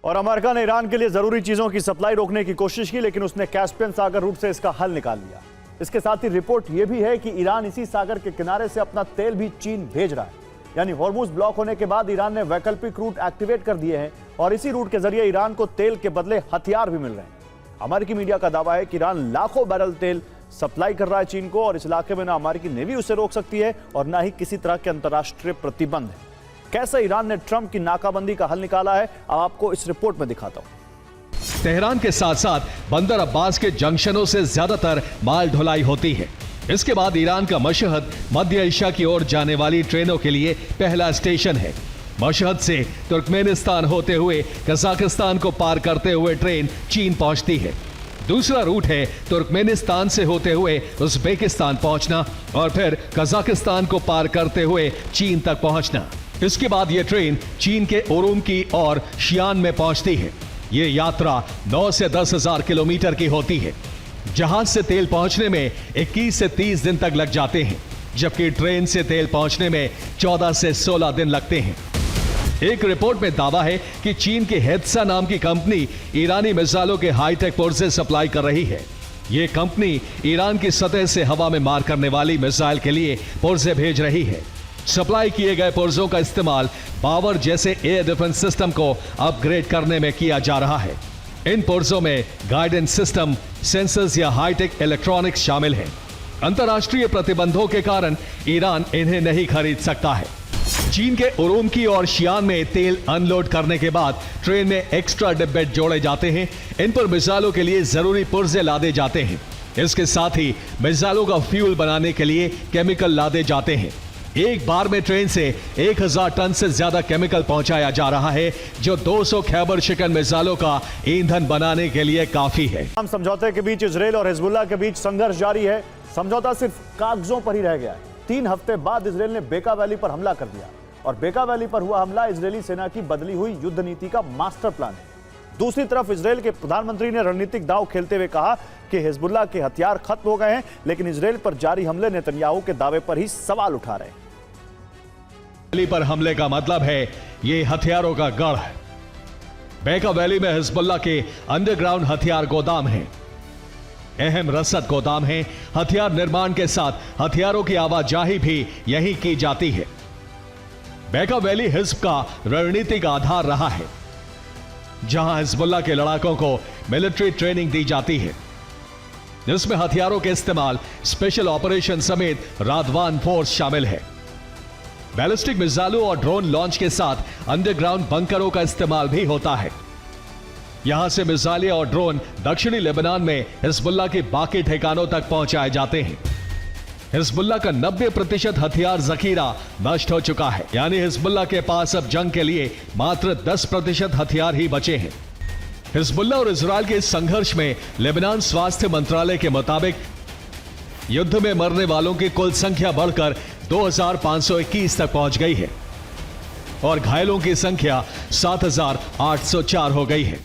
और अमेरिका ने ईरान के लिए जरूरी चीजों की सप्लाई रोकने की कोशिश की, लेकिन उसने कैस्पियन सागर रूट से इसका हल निकाल लिया। इसके साथ ही रिपोर्ट यह भी है कि ईरान इसी सागर के किनारे से अपना तेल भी चीन भेज रहा है। यानी हॉर्मुज ब्लॉक होने के बाद ईरान ने वैकल्पिक रूट एक्टिवेट कर दिए हैं और इसी रूट के जरिए ईरान को तेल के बदले हथियार भी मिल रहे हैं। अमेरिकी मीडिया का दावा है कि ईरान लाखों बैरल तेल सप्लाई कर रहा है चीन को, और इस इलाके में ना अमेरिकी नेवी उसे रोक सकती है और ना ही किसी तरह के अंतर्राष्ट्रीय प्रतिबंध है। कैसे ईरान ने ट्रंप की नाकाबंदी का हल निकाला है, आपको इस रिपोर्ट में दिखाता हूं। तेहरान के साथ साथ बंदर अब्बास के जंक्शनों से ज्यादातर माल ढुलाई होती है। इसके बाद ईरान का मशहद मध्य एशिया की ओर जाने वाली ट्रेनों के लिए पहला स्टेशन है। मशहद से तुर्कमेनिस्तान होते हुए कजाकिस्तान को पार करते हुए ट्रेन चीन पहुंचती है। दूसरा रूट है तुर्कमेनिस्तान से होते हुए उज़्बेकिस्तान पहुंचना और फिर कजाकिस्तान को पार करते हुए चीन तक पहुंचना। इसके बाद यह ट्रेन चीन के उरुमकी और शियान में पहुंचती है। यह यात्रा 9 से 10 हजार किलोमीटर की होती है। जहाज से तेल पहुंचने में 21 से 30 दिन तक लग जाते हैं, जबकि ट्रेन से तेल पहुंचने में 14 से 16 दिन लगते हैं। एक रिपोर्ट में दावा है कि चीन की हेत्सा नाम की कंपनी ईरानी मिसाइलों के हाईटेक पुर्जे सप्लाई कर रही है। यह कंपनी ईरान की सतह से हवा में मार करने वाली मिसाइल के लिए पुर्जे भेज रही है। सप्लाई किए गए पुर्जों का इस्तेमाल पावर जैसे एयर डिफेंस सिस्टम को अपग्रेड करने में किया जा रहा है। इन पुर्जों में गाइडेंस सिस्टम, सेंसर्स या हाईटेक इलेक्ट्रॉनिक्स शामिल हैं। अंतर्राष्ट्रीय प्रतिबंधों के कारण ईरान इन्हें नहीं खरीद सकता है। चीन के उरुमकी और शियान में तेल अनलोड करने के बाद ट्रेन में एक्स्ट्रा डिब्बे जोड़े जाते हैं। इन पर मिसाइलों के लिए जरूरी पुर्जे लादे जाते हैं। इसके साथ ही मिसाइलों का फ्यूल बनाने के लिए केमिकल लादे जाते हैं। एक बार में ट्रेन से 1000 टन से ज्यादा केमिकल पहुंचाया जा रहा है, जो 200 खैबर शिकन मिसाइलों का ईंधन बनाने के लिए काफी है। समझौते के बीच इजरायल और हिजबुल्लाह के बीच संघर्ष जारी है। समझौता सिर्फ कागजों पर ही रह गया है। 3 हफ्ते बाद इजरायल ने बेका वैली पर हमला कर दिया और बेका वैली पर हुआ हमला इजरायली सेना की बदली हुई युद्ध नीति का मास्टर प्लान है। दूसरी तरफ इजरायल के प्रधानमंत्री ने रणनीतिक दांव खेलते हुए कहा कि हिजबुल्लाह के हथियार खत्म हो गए हैं, लेकिन इजरायल पर जारी हमले नेतन्याहू के दावे पर ही सवाल उठा रहे हैं। वैली पर हमले का मतलब है ये हथियारों का गढ़ है। बेका वैली में हिजबुल्लाह के अंडरग्राउंड हथियार गोदाम हैं, अहम रसद गोदाम हैं। हथियार निर्माण के साथ हथियारों की आवाजाही भी यहीं की जाती है। बेका वैली हिज्ब का रणनीतिक आधार रहा है, जहां हिजबुल्लाह के लड़ाकों को मिलिट्री ट्रेनिंग दी जाती है, जिसमें हथियारों के इस्तेमाल, स्पेशल ऑपरेशन समेत रादवान फोर्स शामिल है। बैलिस्टिक मिसाइलों और ड्रोन लॉन्च के साथ अंडरग्राउंड बंकरों का इस्तेमाल भी होता है। यहां से मिसाइलें और ड्रोन दक्षिणी लेबनान में हिजबुल्लाह के बाकी ठिकानों तक पहुंचाए जाते हैं। हिजबुल्लाह का 90% हथियार जखीरा नष्ट हो चुका है, यानी हिजबुल्लाह के पास अब जंग के लिए मात्र 10% हथियार ही बचे हैं। हिजबुल्लाह और इजरायल के इस संघर्ष में लेबनान स्वास्थ्य मंत्रालय के मुताबिक युद्ध में मरने वालों की कुल संख्या बढ़कर 2521 तक पहुंच गई है और घायलों की संख्या 7804 हो गई है।